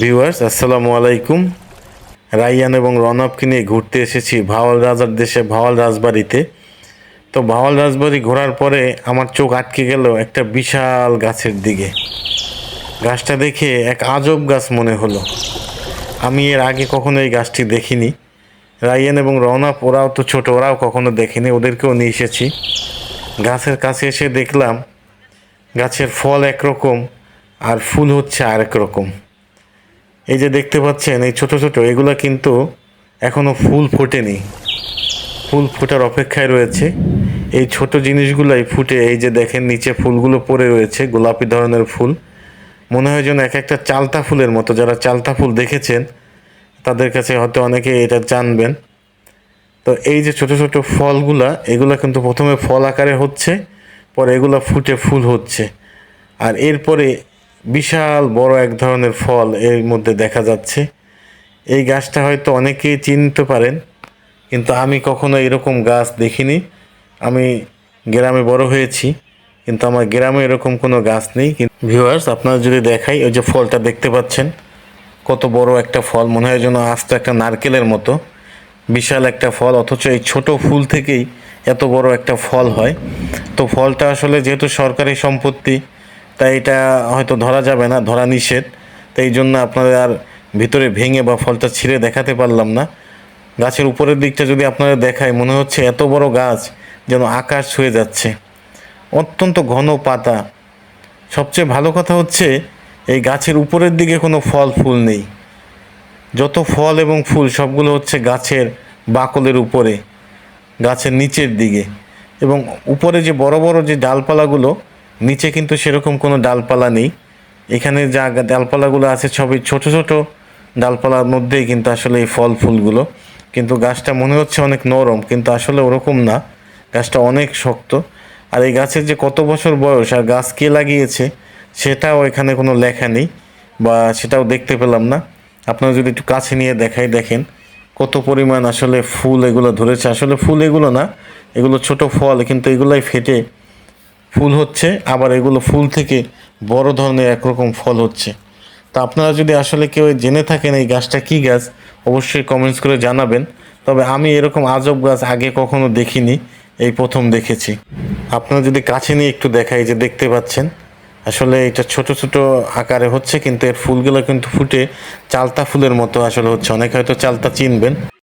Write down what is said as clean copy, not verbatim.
Viewers আসসালামু আলাইকুম। রাইয়ান এবং রনবকে নিয়ে ঘুরতে এসেছি ভাওয়াল রাজার দেশে ভাওয়াল রাজবাড়িতে। তো ভাওয়াল রাজবাড়ি ঘোরার পরে আমার চোখ আটকে গেল একটা বিশাল গাছের দিকে। গাছটা দেখে এক আজব গাছ মনে হলো। আমি এর আগে কখনো এই গাছটি দেখিনি। রাইয়ান এবং রনব ওরাও তো ছোট, ওরাও কখনো দেখেনি, ওদেরকেও নিয়ে এসেছি। গাছের কাছে এসে দেখলাম গাছের ফল একরকম আর ফুল হচ্ছে আরেক রকম। এই যে দেখতে পাচ্ছেন এই ছোট ছোট এগুলো কিন্তু এখনো ফুল ফোটেনি, ফুল ফোটার অপেক্ষায় রয়েছে। এই ছোট জিনিসগুলাই ফুটে, এই যে দেখেন নিচে ফুলগুলো পড়ে রয়েছে, গোলাপি ধরনের ফুল, মনে হয় যেন এক একটা চালতা ফুলের মতো। যারা চালতা ফুল দেখেছেন তাদের কাছে হয়তো অনেকে এটা জানবেন। তো এই যে ছোট ছোট ফলগুলা, এগুলা কিন্তু প্রথমে ফল আকারে হচ্ছে, পরে এগুলা ফুটে ফুল হচ্ছে, আর এরপরে বিশাল বড় এক ধরনের ফল এর মধ্যে দেখা যাচ্ছে। এই গাছটা হয়তো অনেকেই চিনতে পারেন, কিন্তু আমি কখনো এরকম গাছ দেখিনি। আমি গ্রামে বড় হয়েছি, কিন্তু আমার গ্রামে এরকম কোনো গাছ নেই। কিন্তু ভিউয়ার্স আপনারা যদি দেখাই, ওই যে ফলটা দেখতে পাচ্ছেন, কত বড় একটা ফল, মনে হয় যেন আস্ত একটা নারকেলের মতো বিশাল একটা ফল, অথচ এই ছোট ফুল থেকেই এত বড় একটা ফল হয়। তো ফলটা আসলে যেহেতু সরকারি সম্পত্তি, তাই এটা হয়তো ধরা যাবে না, ধরা নিষেধ। তো এই জন্য আপনাদের আর ভিতরে ভেঙে বা ফলটা ছিঁড়ে দেখাতে পারলাম না। গাছের উপরের দিকটা যদি আপনারা দেখায়, মনে হচ্ছে এত বড় গাছ যেন আকাশ ছুঁয়ে যাচ্ছে, অত্যন্ত ঘন পাতা। সবচেয়ে ভালো কথা হচ্ছে এই গাছের উপরের দিকে কোনো ফল ফুল নেই। যত ফল এবং ফুল সবগুলো হচ্ছে গাছের বাকলের উপরে, গাছের নিচের দিকে। এবং উপরে যে বড় বড় যে ডালপালাগুলো, নিচে কিন্তু সেরকম কোনো ডালপালা নেই। এখানে যা ডালপালাগুলো আছে সবই ছোট ছোট ডালপালার মধ্যেই কিন্তু আসলে এই ফল ফুলগুলো। কিন্তু গাছটা মনে হচ্ছে অনেক নরম, কিন্তু আসলে ওরকম না, গাছটা অনেক শক্ত। আর এই গাছের যে কত বছর বয়স আর গাছ কে লাগিয়েছে সেটাও এখানে কোনো লেখা নেই, বা সেটাও দেখতে পেলাম না। আপনারা যদি একটু কাছে নিয়ে দেখাই, দেখেন কত পরিমাণ আসলে ফুল এগুলো ধরেছে। আসলে ফুল এগুলো না, এগুলো ছোট ফল, কিন্তু এগুলাই ফেটে ফুল হচ্ছে, আবার এগুলো ফুল থেকে বড় ধরনের একরকম ফল হচ্ছে। তা আপনারা যদি আসলে কেউ জেনে থাকেন এই গাছটা কী গাছ, অবশ্যই কমেন্টস করে জানাবেন। তবে আমি এরকম আজব গাছ আগে কখনো দেখিনি, এই প্রথম দেখেছি। আপনারা যদি কাছে নিয়ে একটু দেখাই, যে দেখতে পাচ্ছেন আসলে এটা ছোট ছোট আকারে হচ্ছে, কিন্তু এর ফুলগুলো কিন্তু ফুটে চালতা ফুলের মতো আসলে হচ্ছে। অনেকে হয়তো চালতা চিনবেন।